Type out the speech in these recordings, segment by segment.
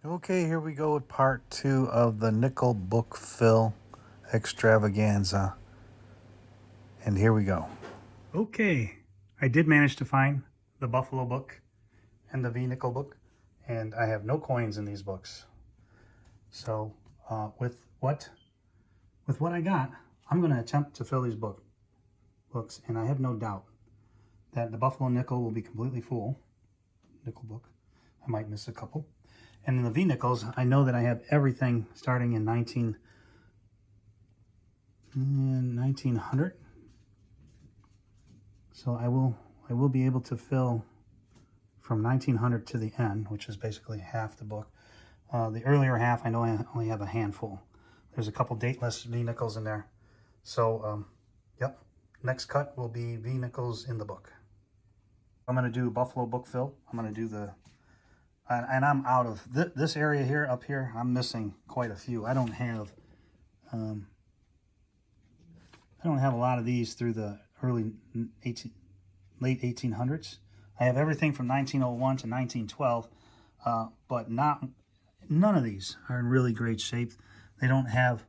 Okay, here we go with part 2 of the nickel book fill extravaganza. And here we go. Okay, I did manage to find the Buffalo book and the V nickel book, and I have no coins in these books. So with what I got, I'm going to attempt to fill these books, and I have no doubt that the Buffalo nickel will be completely full. Nickel book. I might miss a couple. And in the V nickels, I know that I have everything starting in 1900. So I will be able to fill from 1900 to the end, which is basically half the book. The earlier half, I know I only have a handful. There's a couple dateless V nickels in there. So, yep. Next cut will be V nickels in the book. I'm going to do Buffalo book fill. I'm going to do the... And I'm out of this area here, up here. I'm missing quite a few. I don't have a lot of these through the late 1800s. I have everything from 1901 to 1912, but none of these are in really great shape. They don't have,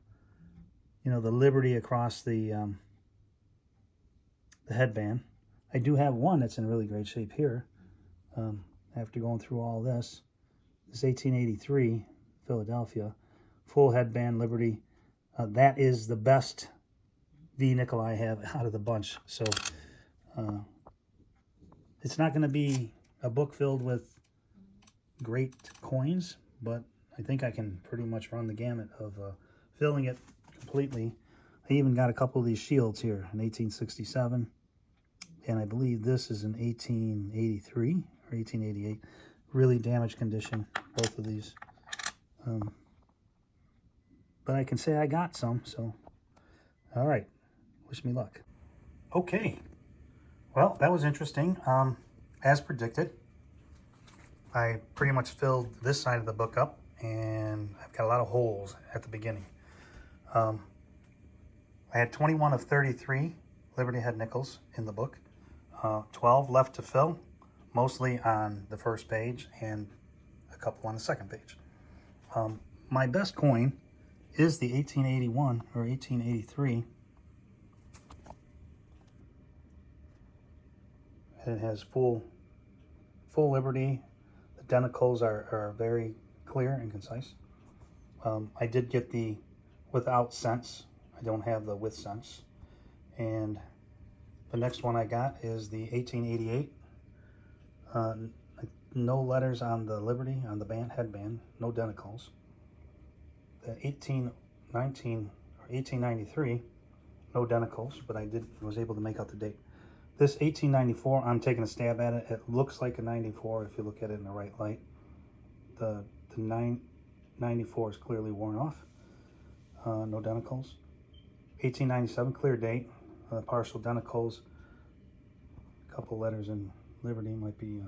the Liberty across the headband. I do have one that's in really great shape here. After going through all this 1883 Philadelphia, full headband Liberty. That is the best V nickel I have out of the bunch. So it's not going to be a book filled with great coins, but I think I can pretty much run the gamut of filling it completely. I even got a couple of these shields here in 1867, and I believe this is in 1883 or 1888. Really damaged condition, both of these. But I can say I got some, so all right. Wish me luck. Okay. Well, that was interesting. As predicted, I pretty much filled this side of the book up, and I've got a lot of holes at the beginning. I had 21 of 33 Liberty head nickels in the book. 12 left to fill, mostly on the first page and a couple on the second page. My best coin is the 1881 or 1883. It has full Liberty. The denticles are very clear and concise. I did get the without cents. I don't have the with cents. And the next one I got is the 1888. No letters on the Liberty, on the headband, no denticles. The 1819 or 1893, no denticles, but I was able to make out the date. This 1894, I'm taking a stab at it. It looks like a 94 if you look at it in the right light. The 994 is clearly worn off. No denticles. 1897, clear date. Partial denticles. A couple letters in Liberty might be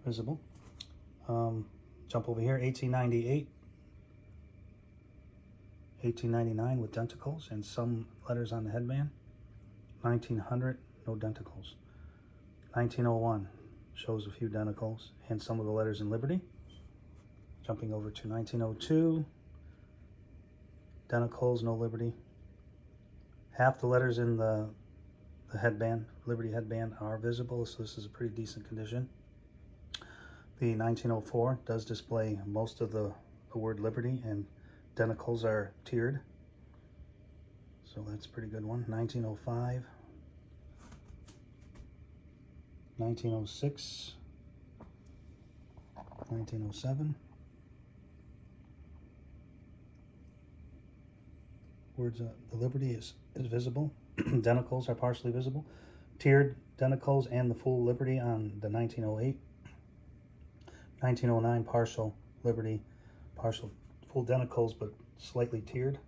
visible. Jump over here, 1898. 1899 with denticles and some letters on the headband. 1900, no denticles. 1901 shows a few denticles and some of the letters in Liberty. Jumping over to 1902, denticles, no Liberty. Half the letters in the headband, Liberty headband, are visible, so this is a pretty decent condition. The 1904 does display most of the word Liberty, and denticles are tiered, so that's a pretty good one. 1905, 1906, 1907. Words, the Liberty is visible. Denticles are partially visible. Tiered denticles and the full Liberty on the 1908. 1909, partial Liberty, partial full denticles, but slightly tiered.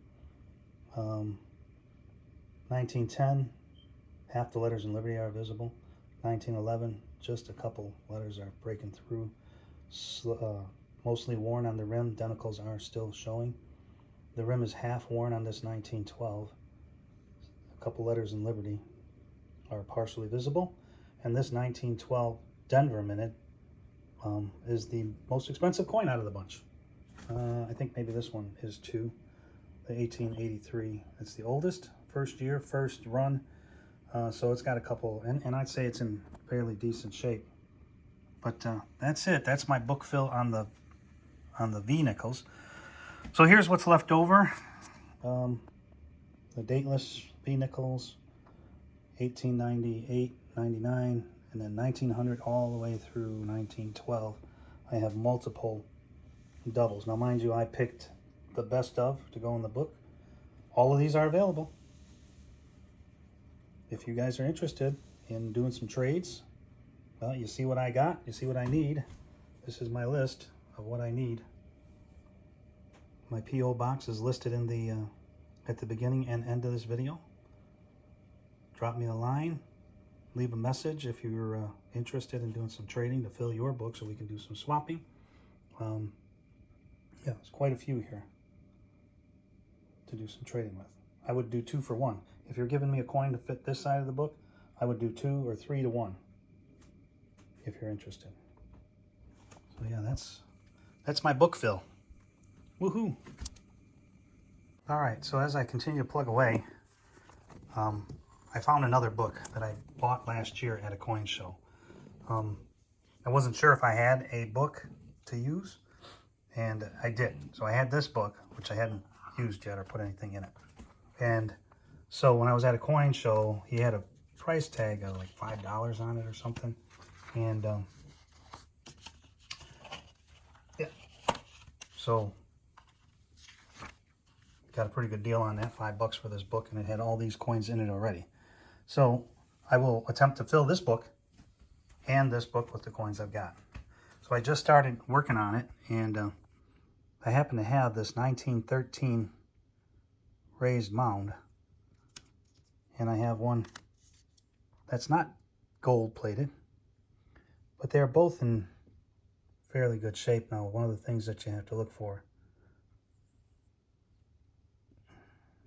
1910, half the letters in Liberty are visible. 1911, just a couple letters are breaking through. Mostly worn on the rim, denticles are still showing. The rim is half worn on this 1912. A couple letters in Liberty are partially visible. And this 1912 Denver Minute is the most expensive coin out of the bunch. I think maybe this one is too. The 1883. It's the oldest, first year, first run. So it's got a couple, and I'd say it's in fairly decent shape. But that's it. That's my book fill on the V nickels. So here's what's left over. The dateless V nickels, 1898, 99, and then 1900 all the way through 1912. I have multiple doubles. Now, mind you, I picked the best of to go in the book. All of these are available. If you guys are interested in doing some trades, well, you see what I got, you see what I need. This is my list of what I need. My P.O. box is listed in the at the beginning and end of this video. Drop me a line, leave a message if you're interested in doing some trading to fill your book so we can do some swapping. Yeah, there's quite a few here to do some trading with. I would do 2 for 1. If you're giving me a coin to fit this side of the book, I would do 2 or 3 to 1 if you're interested. So yeah, that's my book fill. Woohoo! All right, so as I continue to plug away, I found another book that I bought last year at a coin show. I wasn't sure if I had a book to use, and I did. So I had this book, which I hadn't used yet or put anything in it. And so when I was at a coin show, he had a price tag of like $5 on it or something. And yeah, so got a pretty good deal on that, $5 for this book, and it had all these coins in it already. So I will attempt to fill this book and this book with the coins I've got. So I just started working on it, and I happen to have this 1913 raised mound, and I have one that's not gold plated, but they're both in fairly good shape now. One of the things that you have to look for,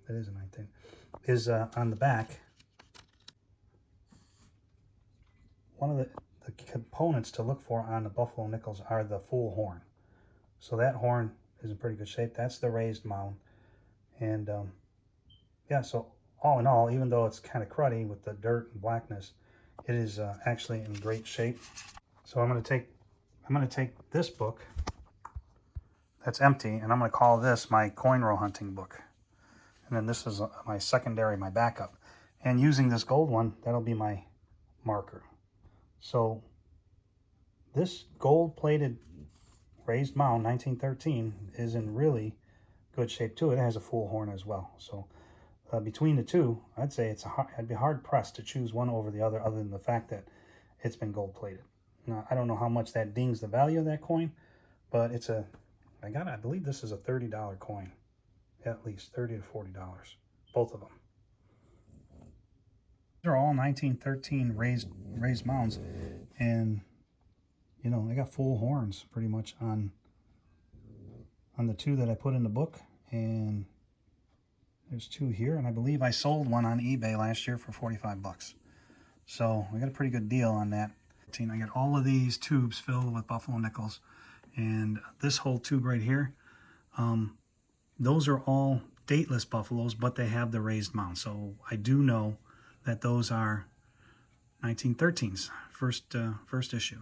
that is a 19, is on the back. One of the components to look for on the Buffalo nickels are the full horn. So that horn is in pretty good shape. That's the raised mound. And yeah, so all in all, even though it's kind of cruddy with the dirt and blackness, it is actually in great shape. So I'm going to take this book that's empty, and I'm going to call this my coin roll hunting book. And then this is my secondary, my backup. And using this gold one, that'll be my marker. So this gold-plated raised mound, 1913, is in really good shape too. It has a full horn as well. So between the two, I'd say I'd be hard-pressed to choose one over the other than the fact that it's been gold-plated. Now, I don't know how much that dings the value of that coin, but I believe this is a $30 coin, at least $30 to $40, both of them. They're all 1913 raised mounds, and you know, I got full horns pretty much on the 2 that I put in the book, and there's 2 here, and I believe I sold one on eBay last year for $45. So I got a pretty good deal on that. I got all of these tubes filled with Buffalo nickels, and this whole tube right here, those are all dateless Buffaloes, but they have the raised mound. So I do know that those are 1913s, first issue.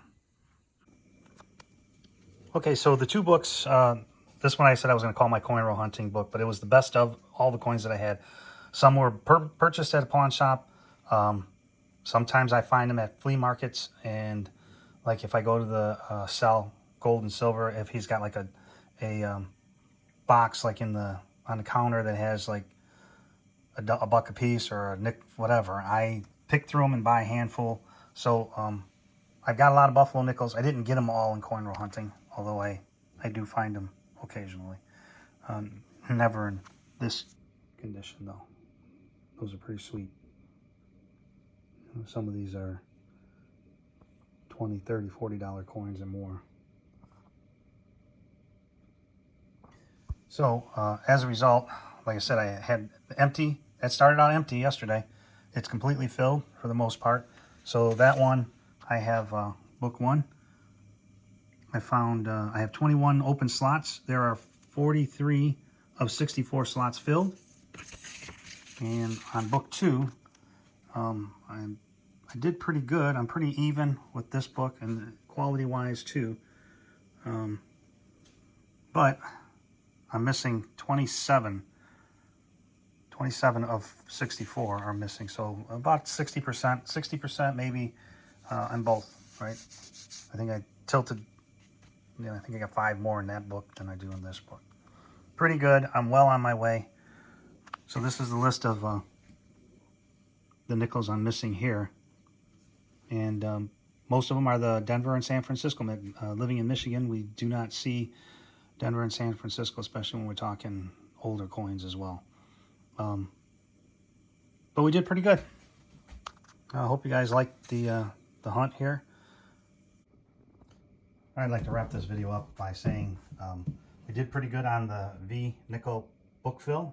Okay, so the 2 books, this one I said I was going to call my coin roll hunting book, but it was the best of all the coins that I had. Some were purchased at a pawn shop. Sometimes I find them at flea markets, and like if I go to the sell gold and silver, if he's got like a box like on the counter that has like a buck a piece or a nick, whatever, I pick through them and buy a handful. So I've got a lot of Buffalo nickels. I didn't get them all in coin roll hunting, although I do find them occasionally. Never in this condition though. Those are pretty sweet. Some of these are $20, $30, $40 coins and more. So as a result, like I said, I had empty. It started out empty yesterday. It's completely filled for the most part. So that one, I have book one. I found I have 21 open slots. There are 43 of 64 slots filled. And on book two, I did pretty good. I'm pretty even with this book and quality-wise too. But I'm missing 27 of 64 are missing. So about 60% maybe in both, right? I think I tilted, I think I got 5 more in that book than I do in this book. Pretty good. I'm well on my way. So this is the list of the nickels I'm missing here. And most of them are the Denver and San Francisco. Living in Michigan, we do not see Denver and San Francisco, especially when we're talking older coins as well. But we did pretty good. I hope you guys liked the hunt here. I'd like to wrap this video up by saying we did pretty good on the V nickel book fill.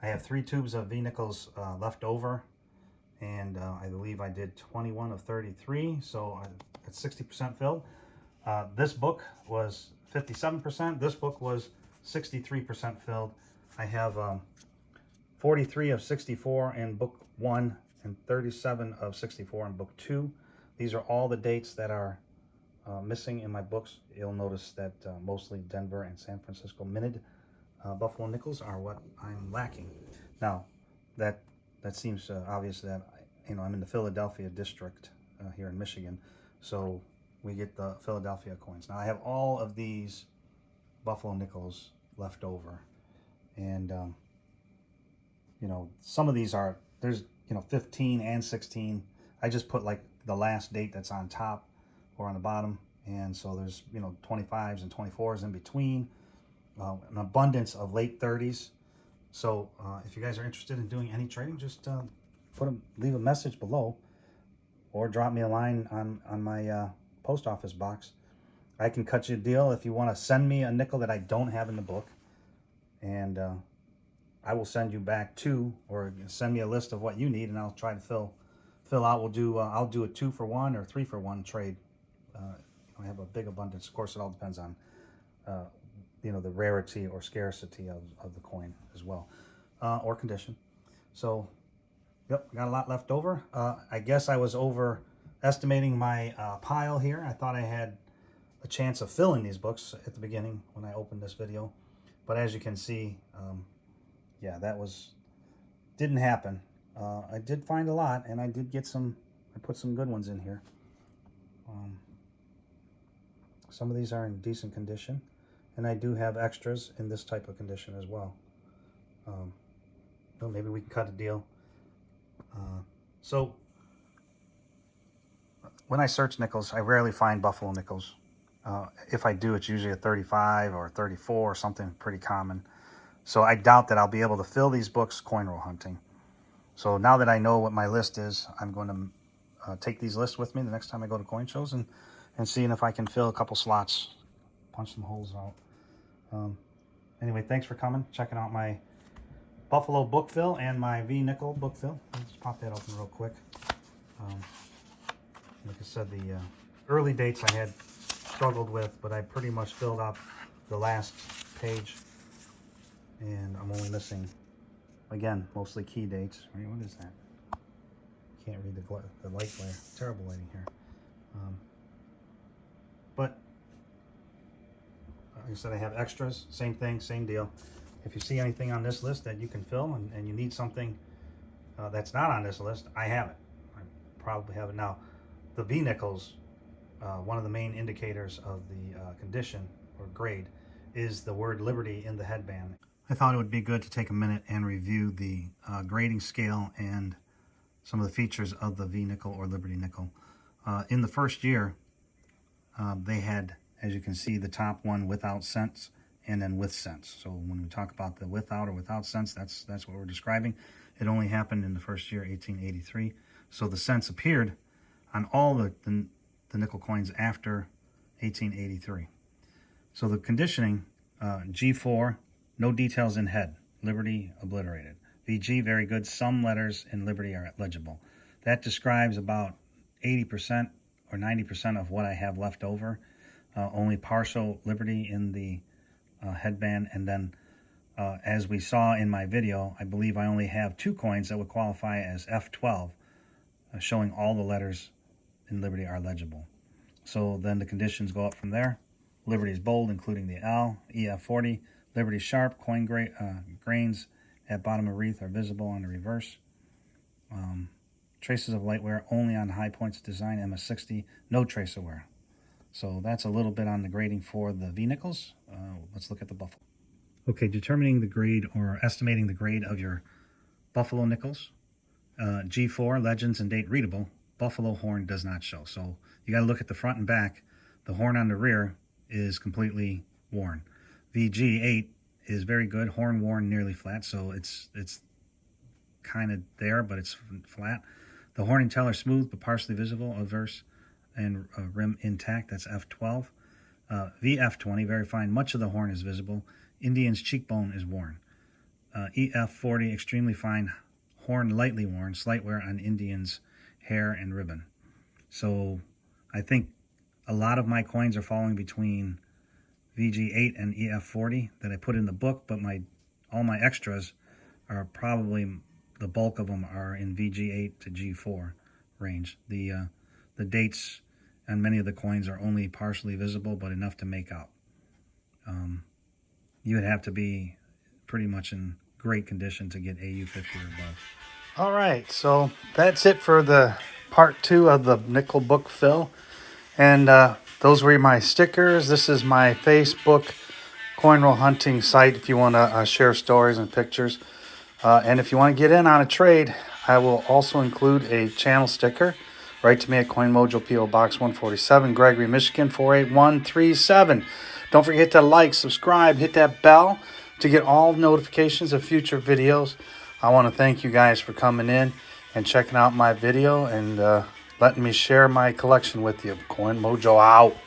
I have 3 tubes of V nickels left over, and I believe I did 21 of 33, so it's 60% filled. This book was 57%. This book was 63% filled. I have 43 of 64 in book 1 and 37 of 64 in book 2. These are all the dates that are missing in my books. You'll notice that mostly Denver and San Francisco minted buffalo nickels are what I'm lacking. Now, that seems obvious that I'm in the Philadelphia district here in Michigan, so we get the Philadelphia coins. Now I have all of these buffalo nickels left over, and some of these are, there's 15 and 16. I just put like the last date that's on top or on the bottom, and so there's 25s and 24s in between, an abundance of late 30s. So if you guys are interested in doing any trading, just leave a message below or drop me a line on my post office box. I can cut you a deal if you want to send me a nickel that I don't have in the book, and I will send you back 2, or send me a list of what you need, and I'll try to fill out. I'll do a 2-for-1 or 3-for-1 trade. I have a big abundance. Of course, it all depends on the rarity or scarcity of the coin as well, or condition. So yep, got a lot left over. I guess I was overestimating my pile here. I thought I had a chance of filling these books at the beginning when I opened this video, but as you can see, yeah, that didn't happen. I did find a lot, and I did get I put some good ones in here. Some of these are in decent condition, and I do have extras in this type of condition as well. Well, maybe we can cut a deal. So when I search nickels, I rarely find buffalo nickels. If I do, it's usually a 35 or a 34 or something pretty common. So I doubt that I'll be able to fill these books coin roll hunting. So now that I know what my list is, I'm going to take these lists with me the next time I go to coin shows and seeing if I can fill a couple slots, punch some holes out. Anyway, thanks for coming, checking out my buffalo book fill and my V nickel book fill. Let's just pop that open real quick. Like I said, the early dates I had struggled with, but I pretty much filled up the last page, and I'm only missing, again, mostly key dates. Right? What is that? Can't read the light glare. Terrible lighting here. But like I said, I have extras. Same thing, same deal. If you see anything on this list that you can fill, and you need something that's not on this list, I have it. I probably have it now. The V nickels, one of the main indicators of the condition or grade is the word Liberty in the headband. I thought it would be good to take a minute and review the grading scale and some of the features of the V nickel or Liberty nickel. In the first year, they had, as you can see, the top one without cents and then with cents. So when we talk about the without or without cents, that's what we're describing. It only happened in the first year, 1883. So the cents appeared on all the nickel coins after 1883. So the conditioning, G4 No details in head. Liberty obliterated. VG, very good. Some letters in Liberty are legible. That describes about 80% or 90% of what I have left over. Only partial Liberty in the headband. And then, as we saw in my video, I believe I only have 2 coins that would qualify as F12, showing all the letters in Liberty are legible. So then the conditions go up from there. Liberty is bold, including the L. EF40, Liberty sharp, coin grains at bottom of wreath are visible on the reverse. Traces of light wear only on high points of design. MS60, no trace of wear. So that's a little bit on the grading for the V-nickels. Let's look at the Buffalo. Okay, determining the grade or estimating the grade of your Buffalo nickels. G4, legends and date readable. Buffalo horn does not show. So you got to look at the front and back. The horn on the rear is completely worn. VG8 is very good. Horn worn, nearly flat. So it's kind of there, but it's flat. The horn and tail are smooth but partially visible, averse, and rim intact. That's F12. VF20, very fine. Much of the horn is visible. Indian's cheekbone is worn. EF40, extremely fine. Horn lightly worn. Slight wear on Indian's hair and ribbon. So I think a lot of my coins are falling between VG8 and EF40 that I put in the book, but all my extras are probably, the bulk of them are in VG8 to G4 range. The dates on many of the coins are only partially visible, but enough to make out. You would have to be pretty much in great condition to get AU50 or above. All right, so that's it for the part 2 of the nickel book fill. And those were my stickers. This is my Facebook coin roll hunting site if you want to share stories and pictures. And if you want to get in on a trade, I will also include a channel sticker. Write to me at Coin Mojo, P.O. Box 147, Gregory, Michigan 48137. Don't forget to like, subscribe, hit that bell to get all notifications of future videos. I want to thank you guys for coming in and checking out my video and letting me share my collection with you. Coin Mojo out.